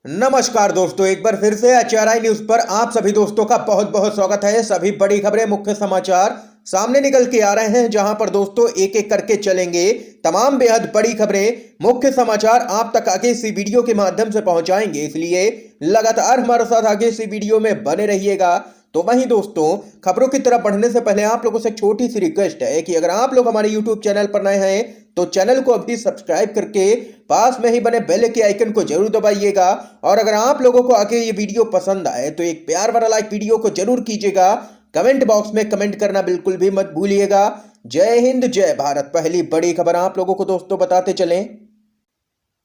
नमस्कार दोस्तों, एक बार फिर से एचआरआई न्यूज पर आप सभी दोस्तों का बहुत बहुत स्वागत है। सभी बड़ी खबरें, मुख्य समाचार सामने निकल के आ रहे हैं, जहां पर दोस्तों एक एक करके चलेंगे। तमाम बेहद बड़ी खबरें, मुख्य समाचार आप तक आगे इसी वीडियो के माध्यम से पहुंचाएंगे, इसलिए लगातार हमारे साथ आगे इसी वीडियो में बने रहिएगा। तो वहीं दोस्तों, खबरों की तरफ बढ़ने से पहले आप लोगों से एक छोटी सी रिक्वेस्ट है कि अगर आप लोग हमारे यूट्यूब चैनल पर नए हैं तो चैनल को अभी सब्सक्राइब करके पास में ही बने बेल के आइकन को जरूर दबाइएगा। और अगर आप लोगों को आगे ये वीडियो पसंद आए तो एक प्यार भरा लाइक वीडियो को जरूर कीजिएगा। कमेंट बॉक्स में कमेंट करना बिल्कुल भी मत भूलिएगा। जय हिंद, जय भारत। पहली बड़ी खबर आप लोगों को दोस्तों बताते चलें।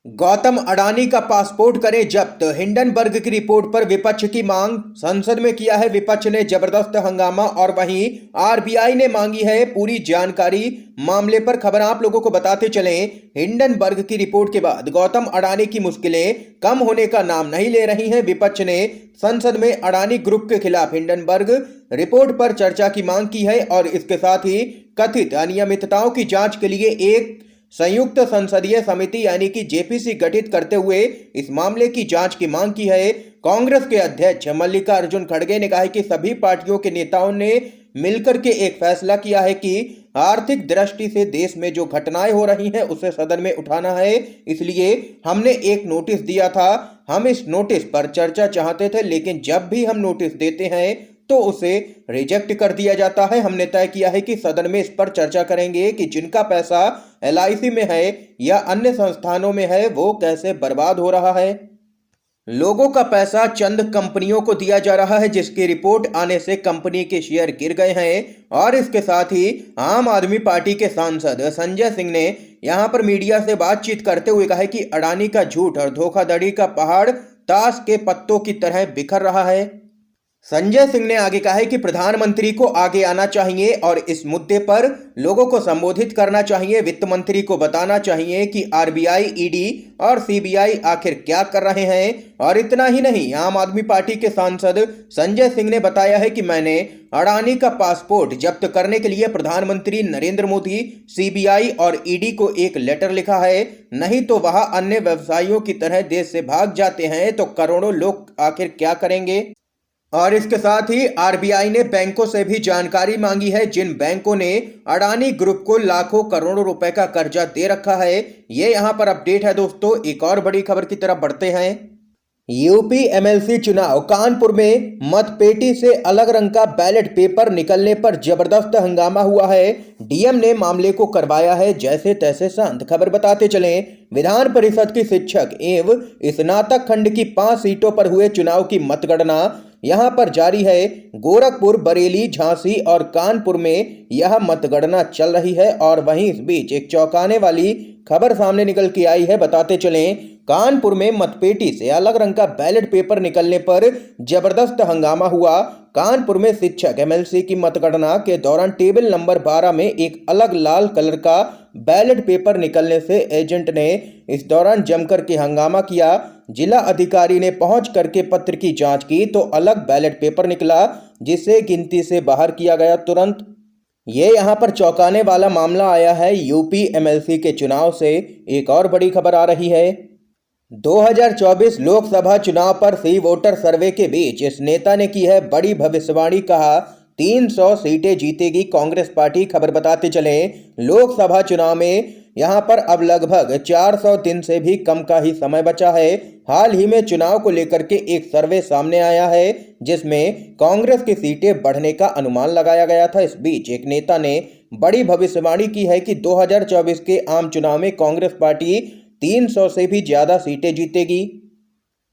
गौतम अडानी का पासपोर्ट करें जब्त, हिंडनबर्ग की रिपोर्ट पर विपक्ष की मांग। संसद में किया है विपक्ष ने जबरदस्त हंगामा, और वहीं आरबीआई ने मांगी है पूरी जानकारी। मामले पर खबर आप लोगों को बताते चलें। हिंडनबर्ग की रिपोर्ट के बाद गौतम अडानी की मुश्किलें कम होने का नाम नहीं ले रही हैं। विपक्ष ने संसद में अडानी ग्रुप के खिलाफ हिंडनबर्ग रिपोर्ट पर चर्चा की मांग की है और इसके साथ ही कथित अनियमितताओं की जांच के लिए एक संयुक्त संसदीय समिति यानी कि जेपीसी गठित करते हुए इस मामले की जांच की मांग की है। कांग्रेस के अध्यक्ष मल्लिकार्जुन खड़गे ने कहा है कि सभी पार्टियों के नेताओं ने मिलकर के एक फैसला किया है कि आर्थिक दृष्टि से देश में जो घटनाएं हो रही हैं उसे सदन में उठाना है, इसलिए हमने एक नोटिस दिया था। हम इस नोटिस पर चर्चा चाहते थे, लेकिन जब भी हम नोटिस देते हैं तो उसे रिजेक्ट कर दिया जाता है। हमने तय किया है कि सदन में इस पर चर्चा करेंगे कि जिनका पैसा एलआईसी में है या अन्य संस्थानों में है वो कैसे बर्बाद हो रहा है। लोगों का पैसा चंद कंपनियों को दिया जा रहा है, जिसकी रिपोर्ट आने से कंपनी के शेयर गिर गए हैं। और इसके साथ ही आम आदमी पार्टी के सांसद संजय सिंह ने यहां पर मीडिया से बातचीत करते हुए कहा कि अडानी का झूठ और धोखाधड़ी का पहाड़ ताश के पत्तों की तरह बिखर रहा है। संजय सिंह ने आगे कहा है कि प्रधानमंत्री को आगे आना चाहिए और इस मुद्दे पर लोगों को संबोधित करना चाहिए। वित्त मंत्री को बताना चाहिए कि आरबीआई, ईडी और सीबीआई आखिर क्या कर रहे हैं। और इतना ही नहीं, आम आदमी पार्टी के सांसद संजय सिंह ने बताया है कि मैंने अडानी का पासपोर्ट जब्त करने के लिए प्रधानमंत्री नरेंद्र मोदी, सीबीआई और ईडी को एक लेटर लिखा है। नहीं तो वह अन्य व्यवसायियों की तरह देश से भाग जाते हैं तो करोड़ों लोग आखिर क्या करेंगे। और इसके साथ ही आरबीआई ने बैंकों से भी जानकारी मांगी है, जिन बैंकों ने अडानी ग्रुप को लाखों करोड़ों रुपए का कर्जा दे रखा है। ये यहां पर अपडेट है दोस्तों। एक और बड़ी खबर की तरफ बढ़ते हैं। यूपी एमएलसी चुनाव, कानपुर में मतपेटी से अलग रंग का बैलेट पेपर निकलने पर जबरदस्त हंगामा हुआ है। डीएम ने मामले को करवाया है जैसे तैसे शांत। खबर बताते चलें। विधान परिषद की शिक्षक एवं स्नातक खंड की 5 सीटों पर हुए चुनाव की मतगणना यहां पर जारी है। गोरखपुर, बरेली, झांसी और कानपुर में यह मतगणना चल रही है। और वहीं इस बीच एक चौंकाने वाली खबर सामने निकल के आई है। बताते चलें, कानपुर में मतपेटी से अलग रंग का बैलेट पेपर निकलने पर जबरदस्त हंगामा हुआ। कानपुर में शिक्षक एमएलसी की मतगणना के दौरान टेबल नंबर 12 में एक अलग लाल कलर का बैलेट पेपर निकलने से एजेंट ने इस दौरान जमकर के हंगामा किया। जिला अधिकारी ने पहुंच करके पत्र की जांच की तो अलग बैलेट पेपर निकला, जिसे गिनती से बाहर किया गया तुरंत। ये यहाँ पर चौंकाने वाला मामला आया है यूपी एमएलसी के चुनाव से। एक और बड़ी खबर आ रही है। 2024 लोकसभा चुनाव पर सी वोटर सर्वे के बीच इस नेता ने की है बड़ी भविष्यवाणी। कहा 300 सीटें जीतेगी कांग्रेस पार्टी। खबर बताते चले, लोकसभा चुनाव में यहां पर अब लगभग 400 दिन से भी कम का ही समय बचा है। हाल ही में चुनाव को लेकर के एक सर्वे सामने आया है, जिसमें कांग्रेस की सीटें बढ़ने का अनुमान लगाया गया था। इस बीच एक नेता ने बड़ी भविष्यवाणी की है कि 2024 के आम चुनाव में कांग्रेस पार्टी 300 से भी ज्यादा सीटें जीतेगी।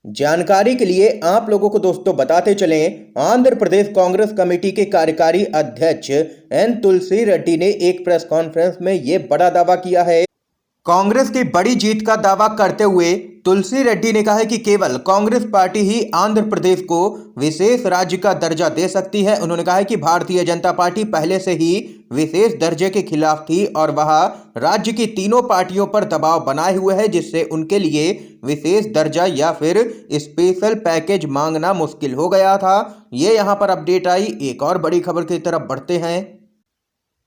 जानकारी के लिए आप लोगों को दोस्तों बताते चलें, आंध्र प्रदेश कांग्रेस कमेटी के कार्यकारी अध्यक्ष एन तुलसी रेड्डी ने एक प्रेस कॉन्फ्रेंस में यह बड़ा दावा किया है। कांग्रेस की बड़ी जीत का दावा करते हुए तुलसी रेड्डी ने कहा है कि केवल कांग्रेस पार्टी ही आंध्र प्रदेश को विशेष राज्य का दर्जा दे सकती है। उन्होंने कहा है कि भारतीय जनता पार्टी पहले से ही विशेष दर्जे के खिलाफ थी और वह राज्य की तीनों पार्टियों पर दबाव बनाए हुए है, जिससे उनके लिए विशेष दर्जा या फिर स्पेशल पैकेज मांगना मुश्किल हो गया था। ये यहाँ पर अपडेट आई। एक और बड़ी खबर की तरफ बढ़ते हैं।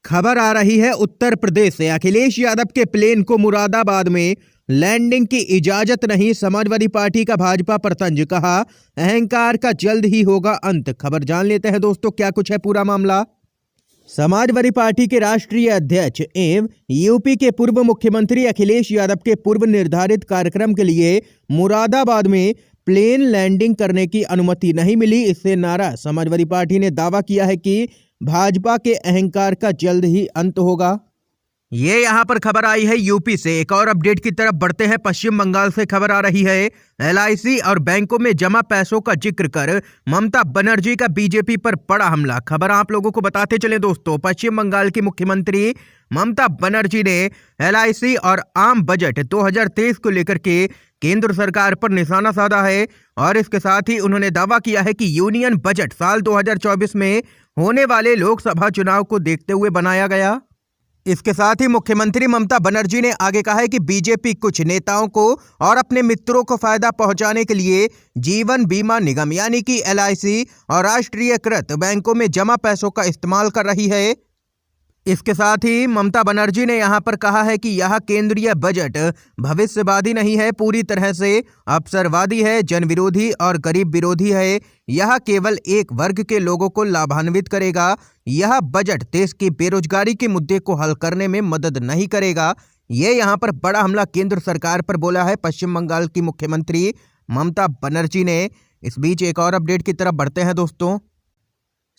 खबर आ रही है उत्तर प्रदेश से। अखिलेश यादव के प्लेन को मुरादाबाद में लैंडिंग की इजाजत नहीं, समाजवादी पार्टी का भाजपा पर तंज, कहा अहंकार का जल्द ही होगा अंत। खबर जान लेते हैं दोस्तों, क्या कुछ है पूरा मामला। समाजवादी पार्टी के राष्ट्रीय अध्यक्ष एवं यूपी के पूर्व मुख्यमंत्री अखिलेश यादव के पूर्व निर्धारित कार्यक्रम के लिए मुरादाबाद में प्लेन लैंडिंग करने की अनुमति नहीं मिली। इससे नाराज समाजवादी पार्टी ने दावा किया है कि भाजपा के अहंकार का जल्द ही अंत होगा। ये यहाँ पर खबर आई है यूपी से। एक और अपडेट की तरफ बढ़ते हैं। पश्चिम बंगाल से खबर आ रही है। एलआईसी और बैंकों में जमा पैसों का जिक्र कर ममता बनर्जी का बीजेपी पर बड़ा हमला। खबर आप लोगों को बताते चले दोस्तों, पश्चिम बंगाल की मुख्यमंत्री ममता बनर्जी ने एलआईसी और आम बजट 2023 को लेकर के केंद्र सरकार पर निशाना साधा है और इसके साथ ही उन्होंने दावा किया है कि यूनियन बजट साल 2024 में होने वाले लोकसभा चुनाव को देखते हुए बनाया गया। इसके साथ ही मुख्यमंत्री ममता बनर्जी ने आगे कहा है कि बीजेपी कुछ नेताओं को और अपने मित्रों को फायदा पहुंचाने के लिए जीवन बीमा निगम यानी कि एलआईसी और राष्ट्रीयकृत बैंकों में जमा पैसों का इस्तेमाल कर रही है। इसके साथ ही ममता बनर्जी ने यहां पर कहा है कि यह केंद्रीय बजट भविष्यवादी नहीं है, पूरी तरह से अवसरवादी है, जन विरोधी और गरीब विरोधी है। यह केवल एक वर्ग के लोगों को लाभान्वित करेगा। यह बजट देश की बेरोजगारी के मुद्दे को हल करने में मदद नहीं करेगा। ये यहां पर बड़ा हमला केंद्र सरकार पर बोला है पश्चिम बंगाल की मुख्यमंत्री ममता बनर्जी ने। इस बीच एक और अपडेट की तरफ बढ़ते हैं दोस्तों।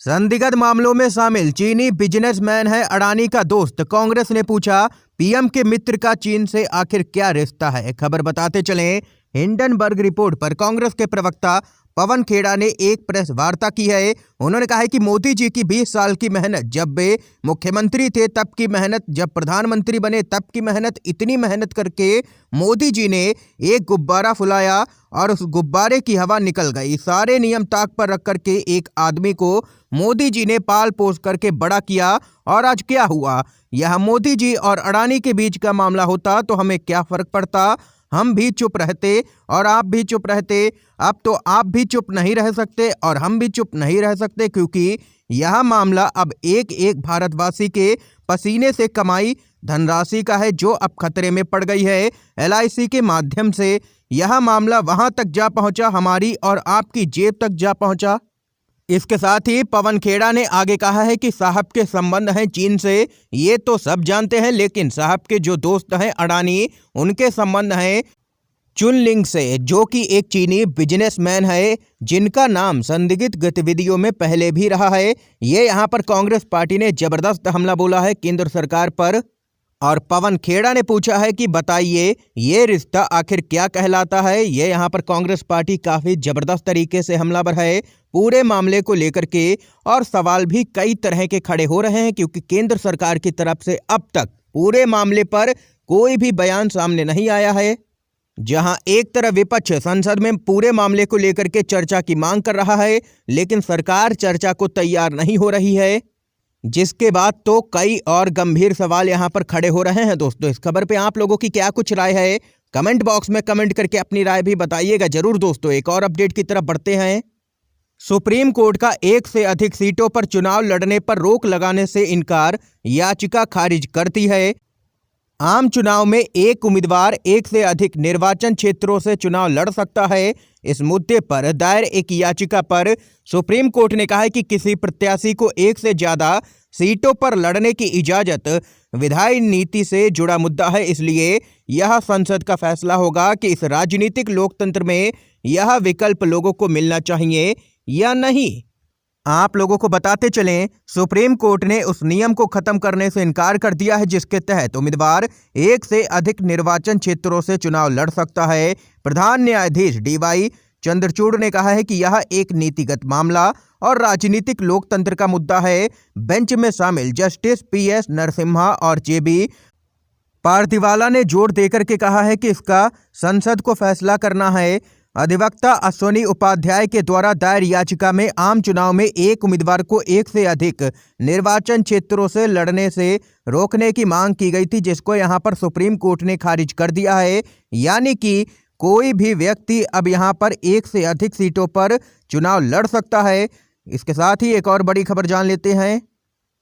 संदिग्ध मामलों में शामिल चीनी बिजनेसमैन है अडानी का दोस्त। कांग्रेस ने पूछा पीएम के मित्र का चीन से आखिर क्या रिश्ता है। खबर बताते चलें, हिंडनबर्ग रिपोर्ट पर कांग्रेस के प्रवक्ता पवन खेड़ा ने एक प्रेस वार्ता की है। उन्होंने कहा है कि मोदी जी की 20 साल की मेहनत, जब वे मुख्यमंत्री थे तब की मेहनत, जब प्रधानमंत्री बने तब की मेहनत, इतनी मेहनत करके मोदी जी ने एक गुब्बारा फुलाया और उस गुब्बारे की हवा निकल गई। सारे नियम ताक पर रख करके एक आदमी को मोदी जी ने पाल पोस करके बड़ा किया और आज क्या हुआ। यह मोदी जी और अडानी के बीच का मामला होता तो हमें क्या फर्क पड़ता। हम भी चुप रहते और आप भी चुप रहते। अब तो आप भी चुप नहीं रह सकते और हम भी चुप नहीं रह सकते, क्योंकि यह मामला अब एक एक भारतवासी के पसीने से कमाई धनराशि का है, जो अब खतरे में पड़ गई है। एलआईसी के माध्यम से यह मामला वहां तक जा पहुंचा, हमारी और आपकी जेब तक जा पहुंचा। इसके साथ ही पवन खेड़ा ने आगे कहा है कि साहब के संबंध हैं चीन से, ये तो सब जानते हैं, लेकिन साहब के जो दोस्त हैं अडानी, उनके संबंध हैं चुनलिंग से, जो कि एक चीनी बिजनेसमैन है जिनका नाम संदिग्ध गतिविधियों में पहले भी रहा है। ये यहाँ पर कांग्रेस पार्टी ने जबरदस्त हमला बोला है केंद्र सरकार पर और पवन खेड़ा ने पूछा है कि बताइए ये रिश्ता आखिर क्या कहलाता है। ये यहाँ पर कांग्रेस पार्टी काफी जबरदस्त तरीके से हमलावर है पूरे मामले को लेकर के और सवाल भी कई तरह के खड़े हो रहे हैं, क्योंकि केंद्र सरकार की तरफ से अब तक पूरे मामले पर कोई भी बयान सामने नहीं आया है। जहां एक तरफ विपक्ष संसद में पूरे मामले को लेकर के चर्चा की मांग कर रहा है, लेकिन सरकार चर्चा को तैयार नहीं हो रही है, जिसके बाद तो कई और गंभीर सवाल यहां पर खड़े हो रहे हैं। दोस्तों, इस खबर पे आप लोगों की क्या कुछ राय है, कमेंट बॉक्स में कमेंट करके अपनी राय भी बताइएगा जरूर। दोस्तों, एक और अपडेट की तरफ बढ़ते हैं। सुप्रीम कोर्ट का एक से अधिक सीटों पर चुनाव लड़ने पर रोक लगाने से इनकार, याचिका खारिज करती है। आम चुनाव में एक उम्मीदवार एक से अधिक निर्वाचन क्षेत्रों से चुनाव लड़ सकता है। इस मुद्दे पर दायर एक याचिका पर सुप्रीम कोर्ट ने कहा है कि किसी प्रत्याशी को एक से ज्यादा सीटों पर लड़ने की इजाजत विधायी नीति से जुड़ा मुद्दा है, इसलिए यह संसद का फैसला होगा कि इस राजनीतिक लोकतंत्र में यह विकल्प लोगों को मिलना चाहिए या नहीं। आप लोगों को बताते चलें, सुप्रीम कोर्ट ने उस नियम को खत्म करने से इनकार कर दिया है जिसके तहत उम्मीदवार एक से अधिक निर्वाचन क्षेत्रों से चुनाव लड़ सकता है। प्रधान न्यायाधीश डीवाई चंद्रचूड़ ने कहा है कि यह एक नीतिगत मामला और राजनीतिक लोकतंत्र का मुद्दा है। बेंच में शामिल जस्टिस पीएस नरसिम्हा और जेबी पार्थिवाला ने जोर देकर के कहा है कि इसका संसद को फैसला करना है। अधिवक्ता अश्विनी उपाध्याय के द्वारा दायर याचिका में आम चुनाव में एक उम्मीदवार को एक से अधिक निर्वाचन क्षेत्रों से लड़ने से रोकने की मांग की गई थी, जिसको यहां पर सुप्रीम कोर्ट ने खारिज कर दिया है। यानी कि कोई भी व्यक्ति अब यहां पर एक से अधिक सीटों पर चुनाव लड़ सकता है। इसके साथ ही एक और बड़ी खबर जान लेते हैं।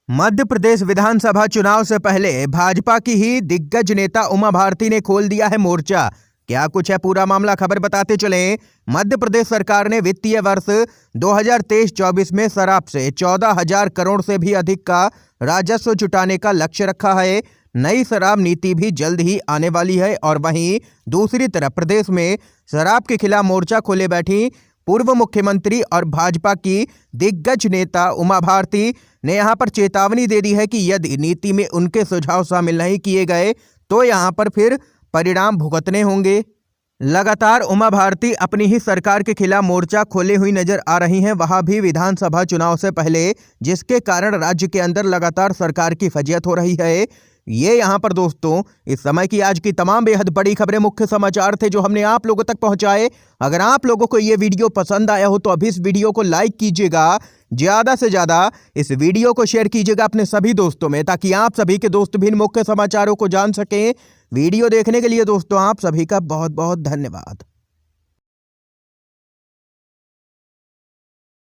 मध्य प्रदेश विधानसभा चुनाव से पहले भाजपा की ही दिग्गज नेता उमा भारती ने खोल दिया है मोर्चा। क्या कुछ है पूरा मामला, खबर बताते चलें। मध्य प्रदेश सरकार ने वित्तीय वर्ष 2023-24 में शराब से 14,000 करोड़ से भी अधिक का राजस्व जुटाने का लक्ष्य रखा है। नई शराब नीति भी जल्द ही आने वाली है और वहीं दूसरी तरफ प्रदेश में शराब के खिलाफ मोर्चा खोले बैठी पूर्व मुख्यमंत्री और भाजपा की दिग्गज नेता उमा भारती ने यहां पर चेतावनी दे दी है कि यदि नीति में उनके सुझाव शामिल नहीं किए गए तो यहां पर फिर परिणाम भुगतने होंगे। लगातार उमा भारती अपनी ही सरकार के खिलाफ मोर्चा खोले हुई नजर आ रही हैं, वहां भी विधानसभा चुनाव से पहले, जिसके कारण राज्य के अंदर लगातार सरकार की फजीहत हो रही है। ये यहाँ पर दोस्तों इस समय की आज की तमाम बेहद बड़ी खबरें, मुख्य समाचार थे जो हमने आप लोगों तक पहुंचाए। अगर आप लोगों को ये वीडियो पसंद आया हो तो अभी इस वीडियो को लाइक कीजिएगा, ज्यादा से ज्यादा इस वीडियो को शेयर कीजिएगा अपने सभी दोस्तों में, ताकि आप सभी के दोस्त भी इन मुख्य समाचारों को जान सकें। वीडियो देखने के लिए दोस्तों आप सभी का बहुत बहुत धन्यवाद।